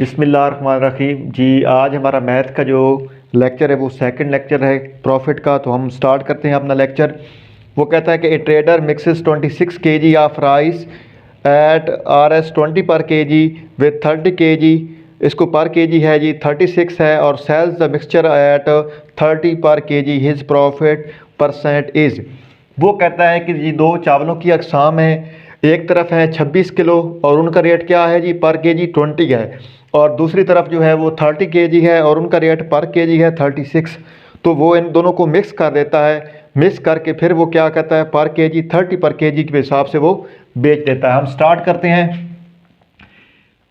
बिस्मिल्लाहिर्रहमानिर्रहीम जी। आज हमारा मैथ का जो लेक्चर है वो सेकंड लेक्चर है प्रॉफिट का। तो हम स्टार्ट करते हैं अपना लेक्चर। वो कहता है कि a trader mixes 26 kg of rice at Rs 20 पर kg विद 30 kg। इसको पर केजी है जी 36 है और सेल्स द मिक्सचर एट 30 पर kg। His profit percent is. वो कहता है कि जी दो चावलों की अकसाम है, एक तरफ है 26 किलो और उनका रेट क्या है जी पर केजी 20 है, और दूसरी तरफ जो है वो 30 kg है और उनका रेट पर केजी है 36। तो वो इन दोनों को मिक्स कर देता है, मिक्स करके फिर वो क्या कहता है पर केजी 30 पर केजी के हिसाब से वो बेच देता है। हम स्टार्ट करते हैं।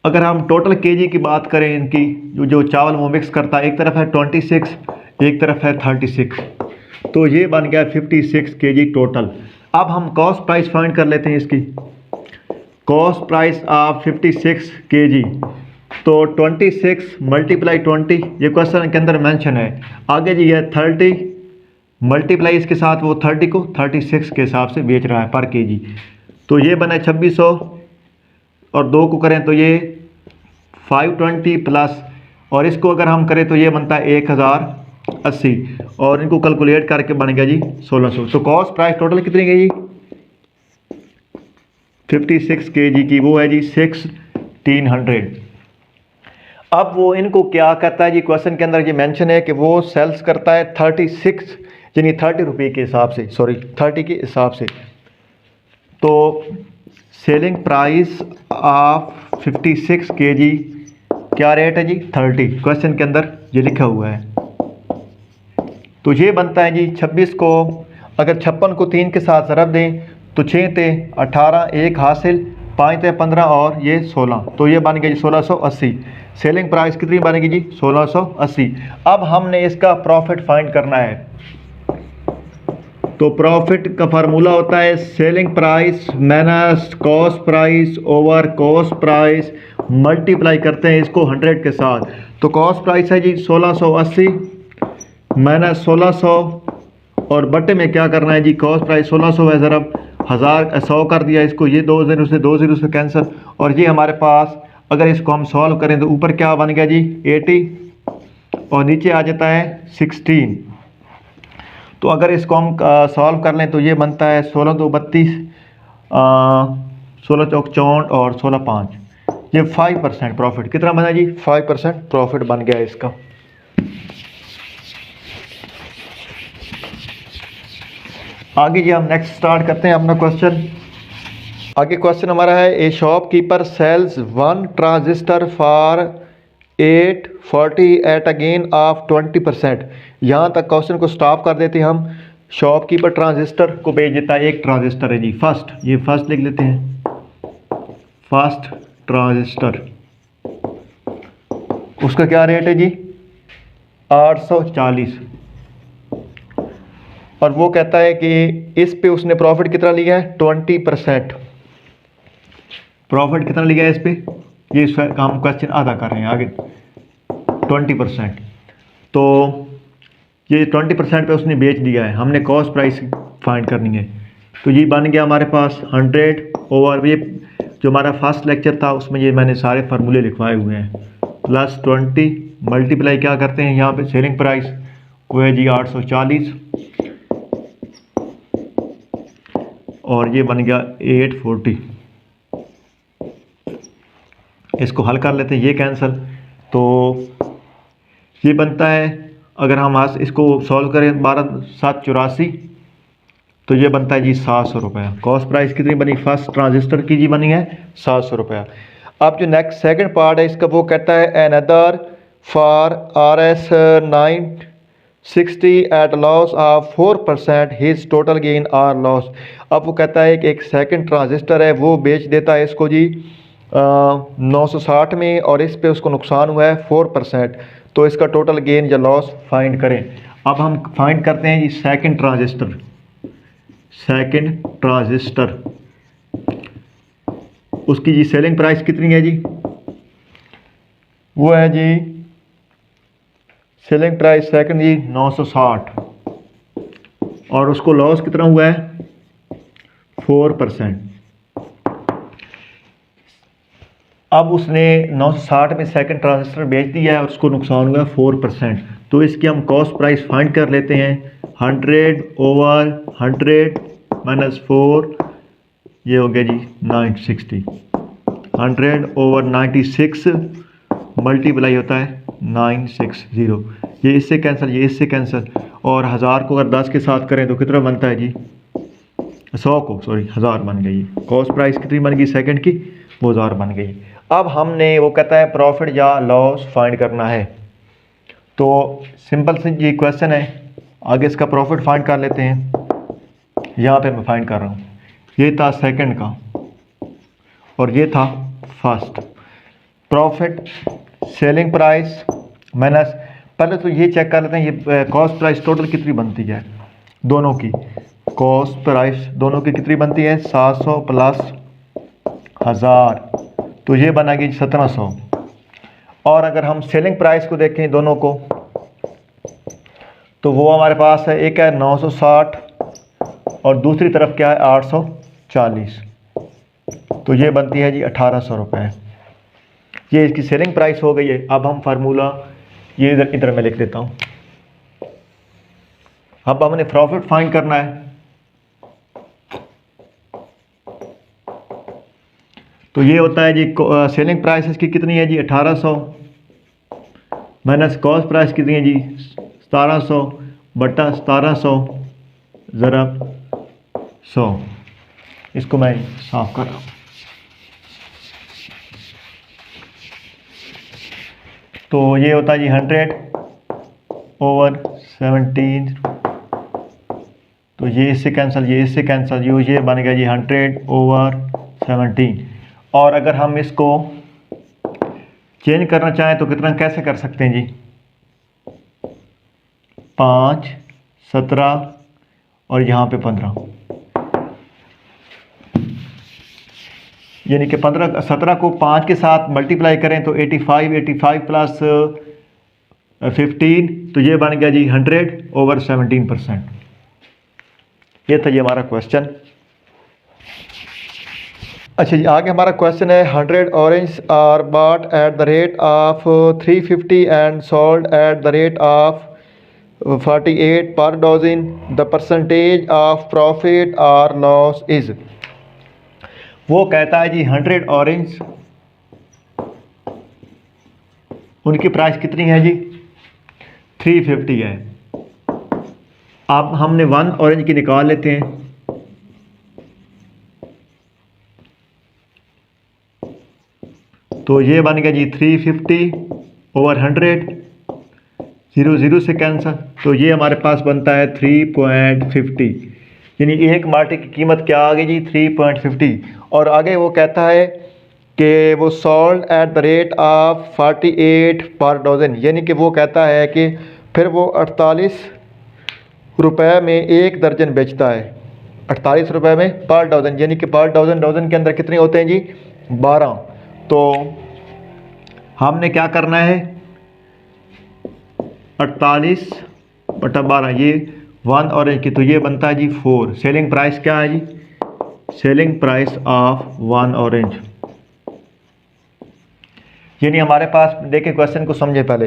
अगर हम टोटल केजी की बात करें इनकी, जो चावल वो मिक्स करता है, एक तरफ है 26, एक तरफ है 36, तो ये बन गया 56 kg टोटल। अब हम कॉस्ट प्राइस फाइंड कर लेते हैं इसकी। कॉस्ट प्राइस ऑफ 56 kg, तो 26 मल्टीप्लाई 20, ये क्वेश्चन के अंदर मेंशन है। आगे जी है 30 मल्टीप्लाई इसके साथ वो 30 को 36 के हिसाब से बेच रहा है पर केजी, तो ये बना 2600 और 2 को करें तो ये 520 प्लस, और इसको अगर हम करें तो ये बनता है 1080, और इनको कैलकुलेट करके बन गया जी 1600। तो कॉस्ट प्राइस टोटल कितनी गई जी 56 kg की, वो है जी 1600। अब वो इनको क्या कहता है जी, क्वेश्चन के अंदर ये मेंशन है कि वो सेल्स करता है 36 यानी 30 रुपये के हिसाब से, सॉरी 30 के हिसाब से। तो सेलिंग प्राइस ऑफ 56 kg क्या रेट है जी 30, क्वेश्चन के अंदर ये लिखा हुआ है। तो ये बनता है जी 26 को अगर 56 को 3 के साथ ज़रब दें तो 6 ते 18, 1 हासिल, 5 ते 15 और ये 16, तो ये बन गया जी 1680। सेलिंग प्राइस कितनी बनेगी जी 1680। अब हमने इसका प्रॉफिट फाइंड करना है। तो प्रॉफिट का फार्मूला होता है selling price minus cost price over cost price, multiply करते हैं इसको 100 के साथ। तो कॉस्ट प्राइस है जी 1680 माइनस 1600 और बटे में क्या करना है जी कॉस्ट प्राइस 1600 है, ज़रब 100 कर दिया इसको, ये 2 0 से कैंसिल, और ये हमारे पास अगर इसको हम सॉल्व करें तो ऊपर क्या बन गया जी 80 और नीचे आ जाता है 16। तो अगर इसको हम सॉल्व कर लें तो ये बनता है 16 2 32, 16 चौक 64 और 16 5, ये 5% प्रॉफिट कितना बना जी 5% प्रॉफिट बन गया इसका। आगे जी हम नेक्स्ट स्टार्ट करते हैं अपना क्वेश्चन। आगे क्वेश्चन हमारा है a shopkeeper sells 1 transistor for 840 at a gain of 20%। यहाँ तक क्वेश्चन को स्टॉप कर देते हैं हम। शॉपकीपर ट्रांजिस्टर को बेच देता है, एक ट्रांजिस्टर है जी फर्स्ट, ये फर्स्ट लिख लेते हैं, फर्स्ट ट्रांजिस्टर, उसका क्या रेट है जी 840, और वो कहता है कि इस पे उसने प्रॉफिट कितना लिया है 20%। प्रॉफिट कितना लिया है इस पे, ये हम क्वेश्चन आधा कर रहे हैं आगे 20%। तो ये 20% पे उसने बेच दिया है, हमने कॉस्ट प्राइस फाइंड करनी है। तो ये बन गया हमारे पास 100 ओवर, ये जो हमारा फर्स्ट लेक्चर था उसमें ये मैंने सारे फार्मूले लिखवाए हुए हैं, प्लस 20 मल्टीप्लाई क्या करते हैं यहाँ पे सेलिंग प्राइस वो है जी 840 और ये बन गया 840। इसको हल कर लेते हैं, ये कैंसिल, तो ये बनता है अगर हम आज इसको सॉल्व करें 12 7 84, तो ये बनता है जी 700 रुपया। कॉस्ट प्राइस कितनी बनी फर्स्ट ट्रांजिस्टर की जी बनी है 700 रुपया। अब जो नेक्स्ट सेकंड पार्ट है इसका, वो कहता है another for Rs 960 at loss of 4% his total gain or loss. अब वो कहता है कि एक सेकंड ट्रांजिस्टर है वो बेच देता है इसको जी 960 में, और इस पे उसको नुकसान हुआ है 4%, तो इसका टोटल गेन या लॉस फाइंड करें। अब हम फाइंड करते हैं जी सेकंड ट्रांजिस्टर। सेकंड ट्रांजिस्टर उसकी जी सेलिंग प्राइस कितनी है जी, वो है जी सेलिंग प्राइस सेकंड जी 960, और उसको लॉस कितना हुआ है 4%। अब उसने 960 में सेकंड ट्रांजिस्टर बेच दिया है और उसको नुकसान हुआ 4%। तो इसकी हम कॉस्ट प्राइस फाइंड कर लेते हैं। 100/100 माइनस 4, ये हो गया जी 960। 100/96 मल्टीप्लाई होता है 960। ये इससे कैंसिल, ये इससे कैंसिल, और 1000 को अगर 10 के साथ करें तो कितना बनता है जी, 100 को, सॉरी 1000 बन गई। कॉस्ट प्राइस कितनी बन गई सेकंड की, वो 1000 बन गई। अब हमने, वो कहता है प्रॉफिट या लॉस फाइंड करना है। तो सिंपल सी ये क्वेश्चन है, आगे इसका प्रॉफिट फाइंड कर लेते हैं। यहाँ पे मैं फाइंड कर रहा हूँ, ये था सेकंड का और ये था first. Profit selling price minus, पहले तो ये चेक कर लेते हैं ये कॉस्ट प्राइस टोटल कितनी बनती है दोनों की। कॉस्ट प्राइस दोनों की कितनी बनती है, 700 प्लस 1000, तो ये बनेगी 1700। और अगर हम सेलिंग प्राइस को देखें दोनों को, तो वो हमारे पास है, एक है 960 और दूसरी तरफ क्या है 840, तो ये बनती है जी 1800 रुपये। ये इसकी सेलिंग प्राइस हो गई है। अब हम फार्मूला ये इधर मैं लिख देता हूँ। अब हमने प्रॉफिट फाइंड करना है, तो ये होता है जी सेलिंग प्राइस इसकी कितनी है जी 1800 माइनस कॉस्ट प्राइस कितनी है जी 1700 बटा 1700 ज़रब 100। इसको मैं साफ कर रहा हूँ। तो ये होता है जी 100/17, तो ये इससे कैंसिल, ये इससे कैंसिल, ये बन गया जी 100/17। और अगर हम इसको चेंज करना चाहें तो कितना कैसे कर सकते हैं जी, 5, 17 और यहाँ पे 15, यानी कि 17 को 5 के साथ मल्टीप्लाई करें तो 85 प्लस 15, तो ये बन गया जी 100/17%। ये था जी हमारा क्वेश्चन। अच्छा जी, आगे हमारा क्वेश्चन है 100 orange are bought at the rate of 350 and sold at the rate of 48 per dozen, the percentage of profit और लॉस इज। वो कहता है जी 100 ऑरेंज, उनकी प्राइस कितनी है जी 350 है। अब हमने 1 ऑरेंज की निकाल लेते हैं। तो ये बन गया जी 350/100, 0 से कैंसिल, तो ये हमारे पास बनता है 3.50, यानी एक माल्टे की कीमत क्या आ गई जी 3.50। और आगे वो कहता है कि वो sold at the rate of 48 per dozen, यानी कि वो कहता है कि फिर वो 48 रुपये में एक दर्जन बेचता है, 48 रुपये में पर डजन, यानी कि पर डजन के अंदर कितने होते हैं जी 12। तो हमने क्या करना है 48/12, ये 1 ऑरेंज की, तो ये बनता है जी 4। सेलिंग प्राइस क्या है जी, सेलिंग प्राइस ऑफ 1 ऑरेंज, यानी हमारे पास, देखिए क्वेश्चन को समझे पहले,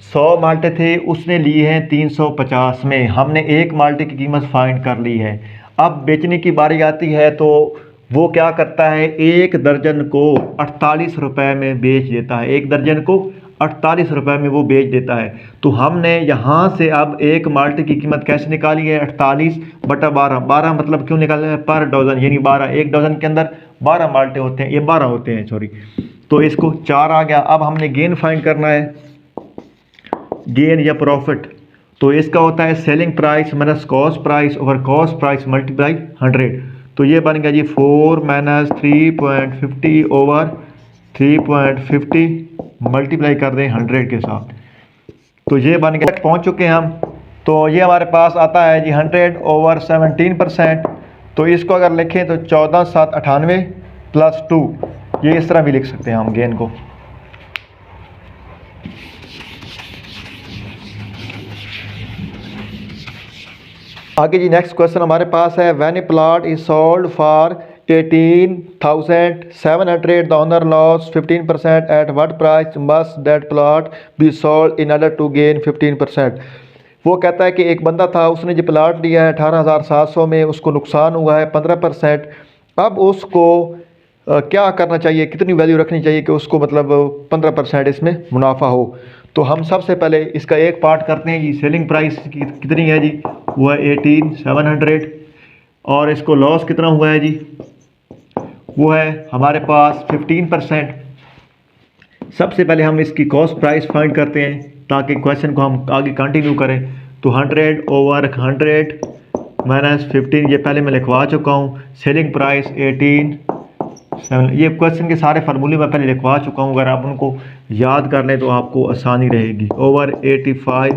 100 माल्टे थे, उसने लिए हैं 350 में, हमने एक माल्टे की कीमत फाइंड कर ली है। अब बेचने की बारी आती है तो वो क्या करता है, एक दर्जन को 48 रुपये में बेच देता है, एक दर्जन को 48 रुपये में वो बेच देता है। तो हमने यहाँ से अब एक माल्टे की कीमत कैसे निकाली है, 48/12, 12 मतलब क्यों निकाला है पर डजन, यानी 12, एक डजन के अंदर 12 माल्टे होते हैं, ये 12 होते हैं सॉरी, तो इसको 4 आ गया। अब हमने गेन फाइंड करना है, गेन या प्रॉफिट, तो इसका होता है selling price minus cost price over cost price multiply 100, तो ये बन गया जी 4 माइनस 3.50 ओवर 3.50 मल्टीप्लाई कर दें 100 के साथ, तो ये बन गया, पहुंच चुके हैं हम। तो ये हमारे पास आता है जी 100/17%, तो इसको अगर लिखें तो 14,798 प्लस 2, ये इस तरह भी लिख सकते हैं हम गेन को। आगे जी नेक्स्ट क्वेश्चन हमारे पास है, when A plot is sold for 18,700. The owner lost 15%. At what price must that plot be sold in order to gain 15%? वो कहता है कि एक बंदा था, उसने जो प्लाट लिया है 18,700 में, उसको नुकसान हुआ है 15%। अब उसको क्या करना चाहिए, कितनी वैल्यू रखनी चाहिए कि उसको मतलब 15% इसमें मुनाफा हो। तो हम सबसे पहले इसका एक पार्ट करते हैं जी। सेलिंग प्राइस कितनी है जी, वो है 18,700। और इसको लॉस कितना हुआ है जी, वो है हमारे पास 15%। सबसे पहले हम इसकी कॉस्ट प्राइस फाइंड करते हैं ताकि क्वेश्चन को हम आगे कंटिन्यू करें। तो 100 ओवर 100 माइनस 15, ये पहले मैं लिखवा चुका हूँ। सेलिंग प्राइस 18,700, ये क्वेश्चन के सारे फार्मूले मैं पहले लिखवा चुका हूँ, अगर आप उनको याद कर लें तो आपको आसानी रहेगी। ओवर 85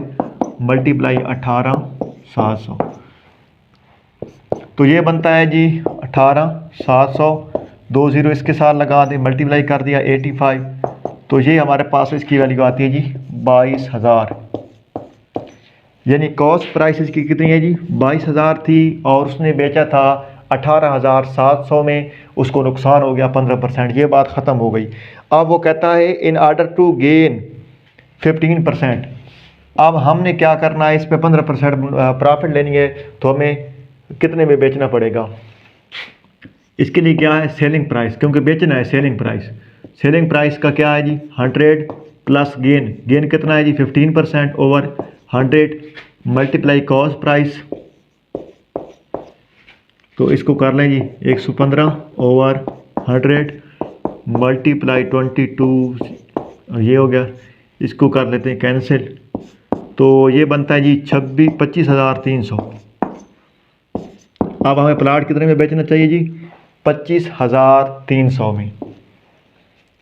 मल्टीप्लाई 18,700, तो ये बनता है जी 18,700। 2 ज़ीरो इसके साथ लगा दें, मल्टीप्लाई कर दिया 85, तो ये हमारे पास इसकी वैल्यू आती है जी 22,000। यानी कॉस्ट प्राइस इसकी कितनी है जी, 22,000 थी और उसने बेचा था 18,700 में, उसको नुकसान हो गया 15%। ये बात ख़त्म हो गई। अब वो कहता है इन आर्डर टू गेन 15%। अब हमने क्या करना है, इस पे 15% प्रॉफिट लेनी है, तो हमें कितने में बेचना पड़ेगा। इसके लिए क्या है, सेलिंग प्राइस, क्योंकि बेचना है सेलिंग प्राइस। सेलिंग प्राइस का क्या है जी 100 प्लस गेन, गेन कितना है जी 15% ओवर 100 मल्टीप्लाई कॉस्ट प्राइस। तो इसको कर लें जी 115 ओवर 100 मल्टीप्लाई 22, ये हो गया। इसको कर लेते हैं कैंसिल, तो ये बनता है जी 25,300। अब हमें प्लाट कितने में बेचना चाहिए जी, 25,300 में।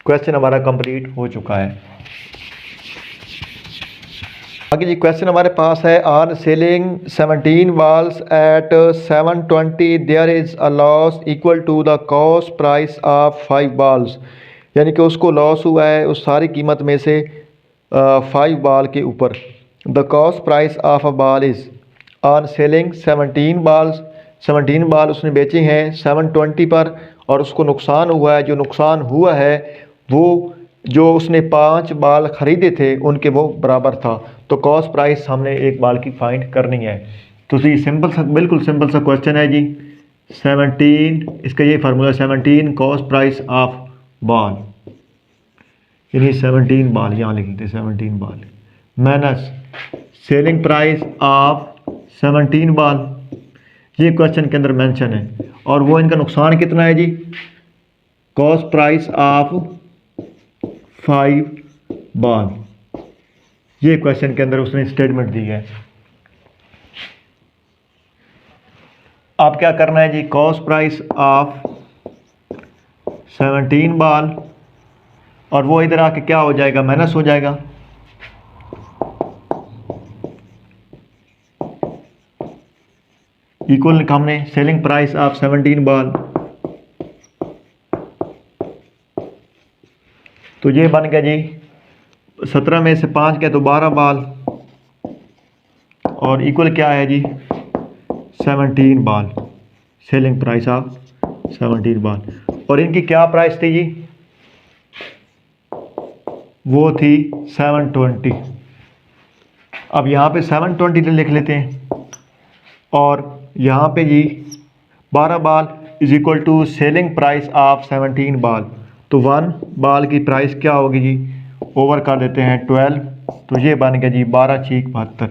क्वेश्चन हमारा कंप्लीट हो चुका है। आगे जी क्वेश्चन हमारे पास है, on selling 17 balls at 720 there is a loss equal to the cost price of 5 balls। यानी कि उसको लॉस हुआ है उस सारी कीमत में से 5 बाल के ऊपर। The cost price of a बाल इज़, ऑन सेलिंग 17 balls, 17 बाल उसने बेचे हैं 720 पर और उसको नुकसान हुआ है। जो नुकसान हुआ है वो जो उसने 5 बाल ख़रीदे थे उनके वो बराबर था। तो कॉस्ट प्राइस हमने एक बाल की फाइंड करनी है। तो जी सिंपल सा, बिल्कुल सिंपल सा क्वेश्चन है जी। 17, इसका ये फार्मूला 17 कॉस्ट प्राइस ऑफ बाल, यानी 17 बाल यहाँ लिख लेते हैं 17 बाल माइनस सेलिंग प्राइस ऑफ 17 बाल, ये क्वेश्चन के अंदर मेंशन है। और वो इनका नुकसान कितना है जी, कॉस्ट प्राइस ऑफ 5 बाल, ये क्वेश्चन के अंदर उसने स्टेटमेंट दी है। अब क्या करना है जी, कॉस्ट प्राइस ऑफ 17 बाल और वो इधर आके क्या हो जाएगा, माइनस हो जाएगा। इक्वल लिखा हमने सेलिंग प्राइस ऑफ 17 बाल, तो ये बन गया जी 17 में से 5 गया तो 12 बाल और इक्वल क्या है जी 17 बाल, सेलिंग प्राइस ऑफ 17 बाल। और इनकी क्या प्राइस थी जी, वो थी 720। अब यहाँ पे 720 लिख लेते हैं और यहाँ पे जी 12 ball is equal to selling price of 17 ball. तो 1 बाल की प्राइस क्या होगी जी, ओवर कर देते हैं 12, तो ये बन गया जी 12 छीक 72,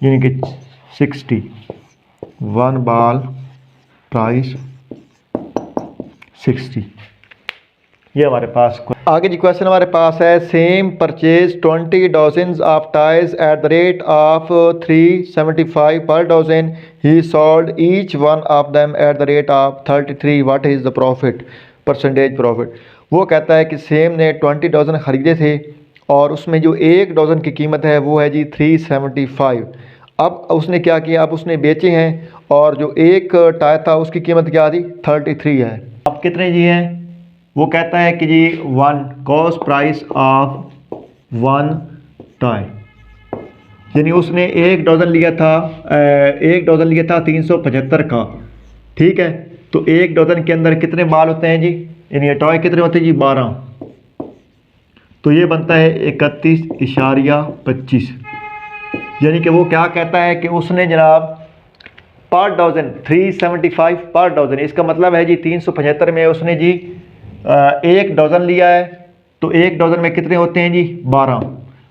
यानी कि 60। 1 बाल प्राइस 60, ये हमारे पास। आगे जी क्वेश्चन हमारे पास है, Sam purchase 20 dozens of toys at the rate of 375 per dozen, he sold each one of them at the rate of 33, what is the profit, percentage profit. वो कहता है कि सेम ने 20 डजन ख़रीदे थे और उसमें जो एक डजन की कीमत है वो है जी 375। अब उसने क्या किया, अब उसने बेचे हैं और जो एक टायर था उसकी कीमत क्या थी 33 है। अब कितने जी हैं, वो कहता है कि जी 1 कॉस्ट प्राइस ऑफ 1 टायर, यानी उसने एक डजन लिया था 375 का, ठीक है। तो एक डजन के अंदर कितने बाल होते हैं जी, यानी टॉय कितने होते हैं जी, 12। तो ये बनता है 31.25। यानी कि वो क्या कहता है कि उसने जनाब पर डजन 375 पर डजन, इसका मतलब है जी 375 में उसने जी एक डजन लिया है। तो एक डजन में कितने होते हैं जी, 12।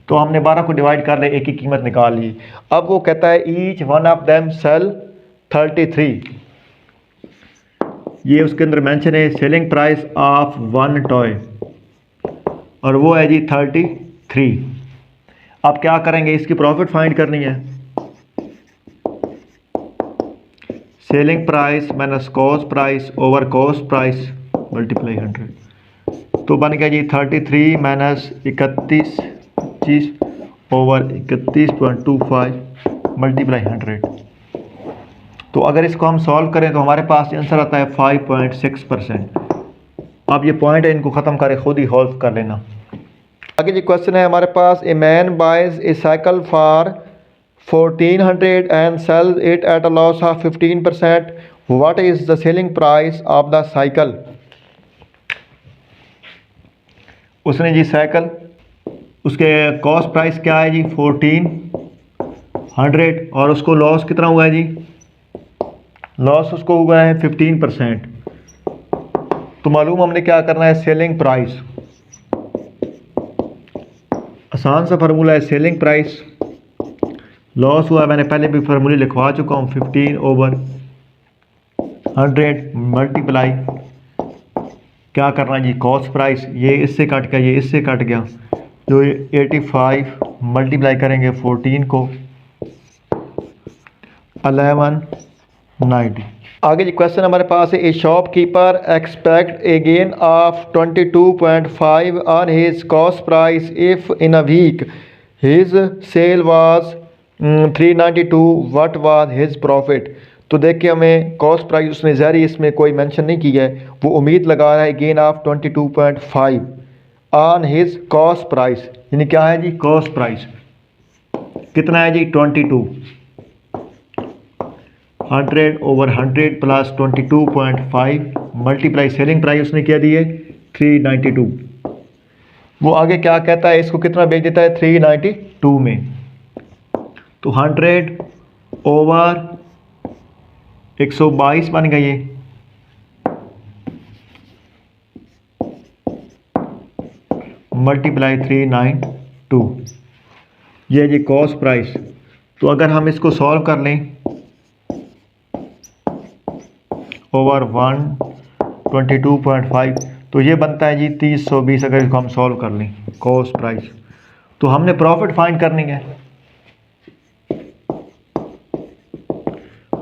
तो हमने 12 को डिवाइड कर ले, एक की कीमत निकाल ली। अब वो कहता है each one of them sell 33। ये उसके अंदर मेंशन है selling price of one toy, और वो है जी 33। अब क्या करेंगे, इसकी प्रॉफिट फाइंड करनी है। Selling price minus cost price over cost price multiply 100। तो बन गया जी 33 माइनस 31.25 ओवर 31.25 मल्टीप्लाई 100। तो अगर इसको हम सॉल्व करें तो हमारे पास आंसर आता है 5.6%। अब ये पॉइंट है, इनको ख़त्म करें, खुद ही सॉल्व कर लेना। आगे जी क्वेश्चन है हमारे पास, a man buys a cycle for 1400 and sell it at a loss of 15%। What is the selling price of the cycle. उसने जी साइकिल, उसके कॉस्ट प्राइस क्या है जी 1400, और उसको लॉस कितना हुआ है जी, लॉस उसको हुआ है 15%। तो मालूम हमने क्या करना है, सेलिंग प्राइस। आसान सा फार्मूला है, सेलिंग प्राइस लॉस हुआ, मैंने पहले भी फार्मूले लिखवा चुका हूँ, 15/100 मल्टीप्लाई क्या करना है जी, कॉस्ट प्राइस। ये इससे कट गया, ये इससे कट गया, जो 85 मल्टीप्लाई करेंगे 14 को 1190। आगे जी क्वेश्चन हमारे पास है, a shopkeeper expect a gain of 22.5 on his cost price if in a week his sale was 392, what was his profit. तो देखिए हमें कॉस्ट प्राइस उसने ज़ाहिर इसमें कोई मेंशन नहीं किया है, वो उम्मीद लगा रहा है gain of 22.5 on his cost price, यानी क्या है जी, कॉस्ट प्राइस कितना है जी 22, 100 over 100 plus 22.5 multiply selling price उसने क्या दी है 392। वो आगे क्या कहता है, इसको कितना बेच देता है 392 में। तो 100 ओवर 122 बन गई, मल्टीप्लाई 392, ये जी कॉस्ट प्राइस। तो अगर हम इसको सॉल्व कर लें ओवर 122.5, तो ये बनता है जी 320। अगर इसको हम सॉल्व कर लें कॉस्ट प्राइस, तो हमने प्रॉफिट फाइंड करनी है।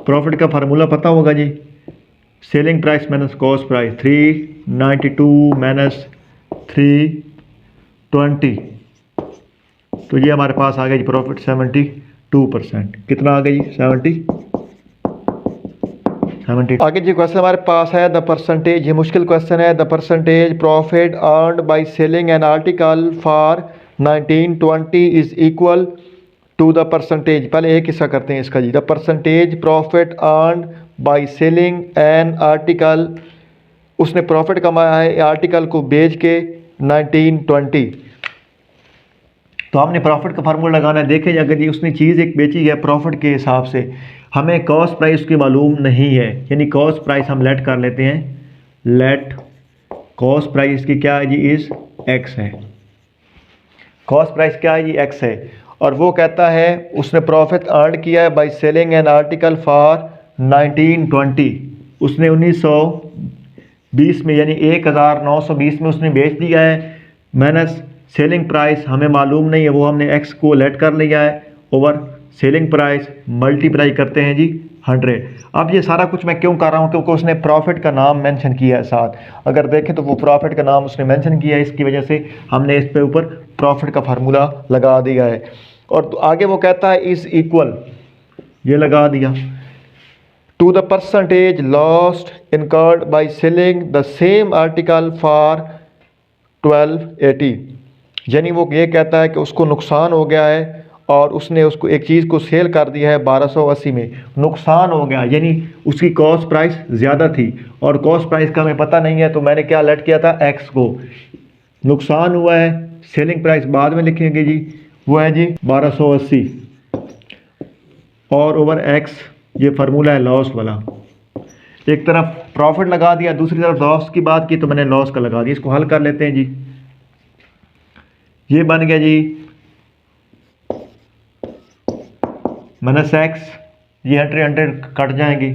प्रॉफिट का फार्मूला पता होगा जी, selling price minus cost price, 392 minus 320। तो ये हमारे पास आ गया जी प्रॉफिट 72%। कितना आ गया जी 70। आगे जी क्वेश्चन हमारे पास है द परसेंटेज, ये मुश्किल क्वेश्चन है। The percentage profit earned by selling an article for 1920 is equal to the percentage. पहले एक हिस्सा करते हैं इसका जी, the percentage profit earned by selling an article, उसने प्रॉफिट कमाया है आर्टिकल को बेच के 1920। तो हमने प्रॉफिट का फार्मूला लगाना है। देखें अगर जी उसने चीज़ एक बेची है प्रॉफिट के हिसाब से, हमें कॉस्ट प्राइस की मालूम नहीं है, यानी कॉस्ट प्राइस हम लेट कर लेते हैं, लेट कॉस्ट प्राइस की क्या है जी इस एक्स है, कॉस्ट प्राइस क्या है जी एक्स है। और वो कहता है उसने प्रॉफिट अर्न किया है bye selling an article for 1920, उसने 1920 में यानी 1920 में उसने बेच दिया है, माइनस सेलिंग प्राइस हमें मालूम नहीं है, वो हमने एक्स को लेट कर लिया है ओवर सेलिंग प्राइस मल्टीप्लाई करते हैं जी 100। अब ये सारा कुछ मैं क्यों कर रहा हूँ, क्योंकि उसने प्रॉफिट का नाम मेंशन किया है साथ। अगर देखें तो वो प्रॉफिट का नाम उसने मेंशन किया है, इसकी वजह से हमने इस पे ऊपर प्रॉफिट का फार्मूला लगा दिया है। और तो आगे वो कहता है इज इक्वल, ये लगा दिया, to the percentage lost incurred by selling the same article for 1280। यानी वो ये कहता है कि उसको नुकसान हो गया है और उसने उसको एक चीज़ को सेल कर दिया है 1280 में, नुकसान हो गया, यानी उसकी कॉस्ट प्राइस ज़्यादा थी और कॉस्ट प्राइस का हमें पता नहीं है, तो मैंने क्या अलर्ट किया था एक्स को। नुकसान हुआ है, सेलिंग प्राइस बाद में लिखेंगे जी, वो है जी 1280 और ओवर एक्स, ये फार्मूला है लॉस वाला। एक तरफ प्रॉफिट लगा दिया, दूसरी तरफ लॉस की बात की तो मैंने लॉस का लगा दिया। इसको हल कर लेते हैं जी। ये बन गया जी माइनस एक्स, ये 100 कट जाएंगे,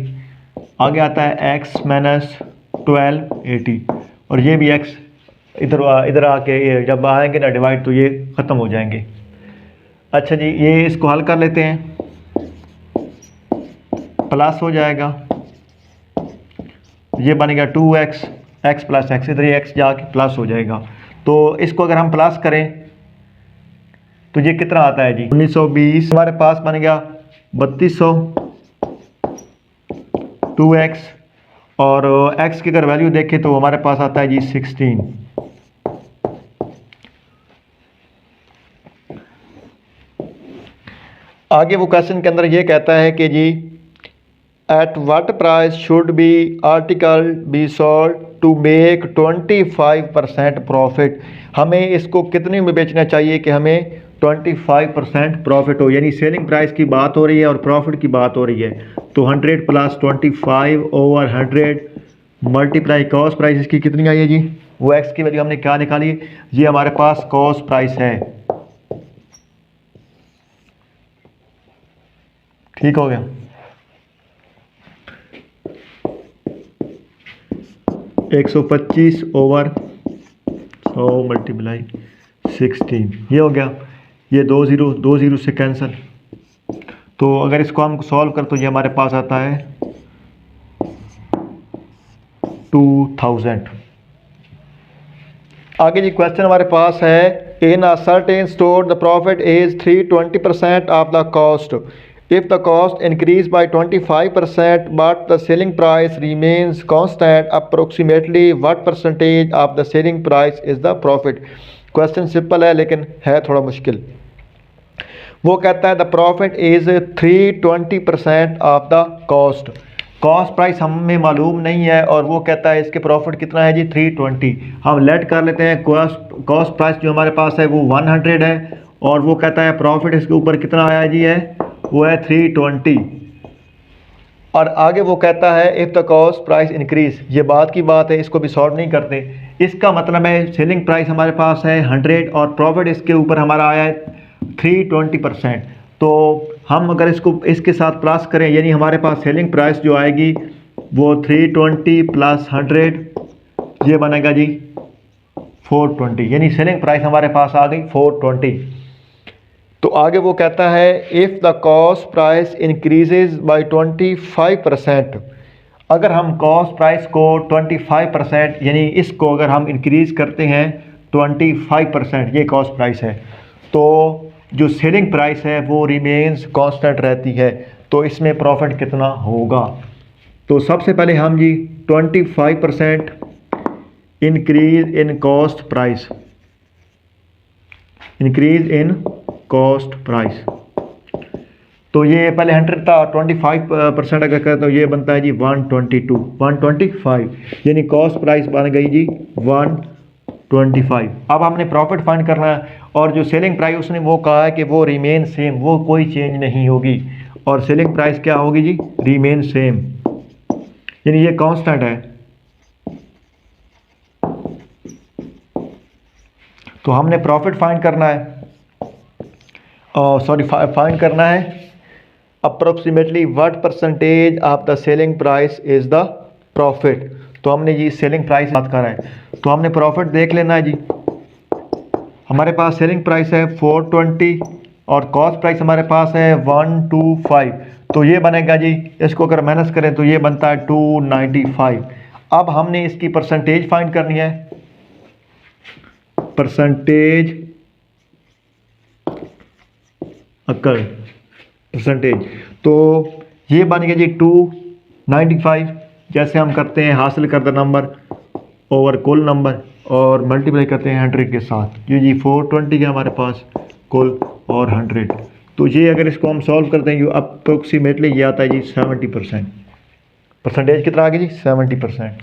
आगे आता है एक्स माइनस 1280 और ये भी एक्स इधर आके ये जब आएंगे ना डिवाइड तो ये ख़त्म हो जाएंगे। अच्छा जी, ये इसको हल कर लेते हैं, प्लस हो जाएगा, ये बन गया 2x, एक्स प्लस एक्स, इधर ये एक्स जाके प्लस हो जाएगा। तो इसको अगर हम प्लस करें तो ये कितना आता है जी 1920, हमारे पास बन गया 3200, 2x और x की अगर वैल्यू देखें तो हमारे पास आता है जी 16। आगे वो क्वेश्चन के अंदर ये कहता है कि जी at what price should be article be sold to make 25% profit. हमें इसको कितने में बेचना चाहिए कि हमें 25% प्रॉफिट हो, यानी सेलिंग प्राइस की बात हो रही है और प्रॉफिट की बात हो रही है। तो 100 plus 25 over 100 multiply cost price इसकी कितनी आई है जी, वो एक्स की वैल्यू हमने क्या निकाली, ये हमारे पास कॉस्ट प्राइस है। ठीक हो गया। 125 ओवर 100 मल्टीप्लाई 16, ये हो गया, ये 2 जीरो से कैंसिल। तो अगर इसको हम सॉल्व कर तो ये हमारे पास आता है 2000। आगे जी क्वेश्चन हमारे पास है, in a certain store the profit is 320% of the cost. If the cost increased by 25% but the selling price remains constant, approximately what percentage of the selling price is the profit? Question simple है लेकिन है थोड़ा मुश्किल। वो कहता है the profit is 320% of the cost. Cost price हमें मालूम नहीं है और वो कहता है इसके प्रॉफिट कितना है जी 320। हम लेट कर लेते हैं, कॉस्ट प्राइस जो हमारे पास है वो 100 है और वो कहता है प्रॉफिट इसके ऊपर कितना आया जी है, वो है 320। और आगे वो कहता है if the cost price increase, ये बात की बात है, इसको भी सॉल्व नहीं करते। इसका मतलब है सेलिंग प्राइस हमारे पास है 100 और प्रॉफिट इसके ऊपर हमारा आया है 320%। तो हम अगर इसको इसके साथ प्लस करें, यानी हमारे पास सेलिंग प्राइस जो आएगी वो 320 प्लस 100, ये बनेगा जी 420, यानी सेलिंग प्राइस हमारे पास आ गई 420। तो आगे वो कहता है if the cost price increases by 25%, अगर हम कॉस्ट प्राइस को 25% यानी इसको अगर हम इंक्रीज़ करते हैं 25%, ये कॉस्ट प्राइस है, तो जो सेलिंग प्राइस है वो रिमेन्स कांस्टेंट रहती है। तो इसमें प्रॉफिट कितना होगा? तो सबसे पहले हम जी 25% increase in cost price, increase in cost price, तो ये पहले 100 था, 25% अगर करें तो ये बनता है जी 125, यानी कॉस्ट प्राइस बन गई जी 125। अब हमने प्रॉफिट फाइंड करना है और जो सेलिंग प्राइस उसने वो कहा है कि वो रिमेन सेम, वो कोई चेंज नहीं होगी, और सेलिंग प्राइस क्या होगी जी, रिमेन सेम, यानी ये कांस्टेंट है। तो हमने प्रॉफिट फाइंड करना है, फाइंड करना है approximately what percentage of the selling price is the profit. तो हमने जी सेलिंग प्राइस बात कर रहा है, तो हमने प्रॉफिट देख लेना है जी। हमारे पास सेलिंग प्राइस है 420 और कॉस्ट प्राइस हमारे पास है 125, तो ये बनेगा जी, इसको अगर माइनस करें तो ये बनता है 295। अब हमने इसकी परसेंटेज फाइंड करनी है, परसेंटेज अक्कल परसेंटेज, तो ये बन गया जी 295। जैसे हम करते हैं हासिल करदा नंबर ओवर कुल नंबर और मल्टीप्लाई करते हैं 100 के साथ, ये जी 420 है हमारे पास कुल और 100, तो ये अगर इसको हम सॉल्व करते हैं, अप्रोक्सीमेटली ये आता है जी 70%। परसेंटेज कितना आ गया जी 70%।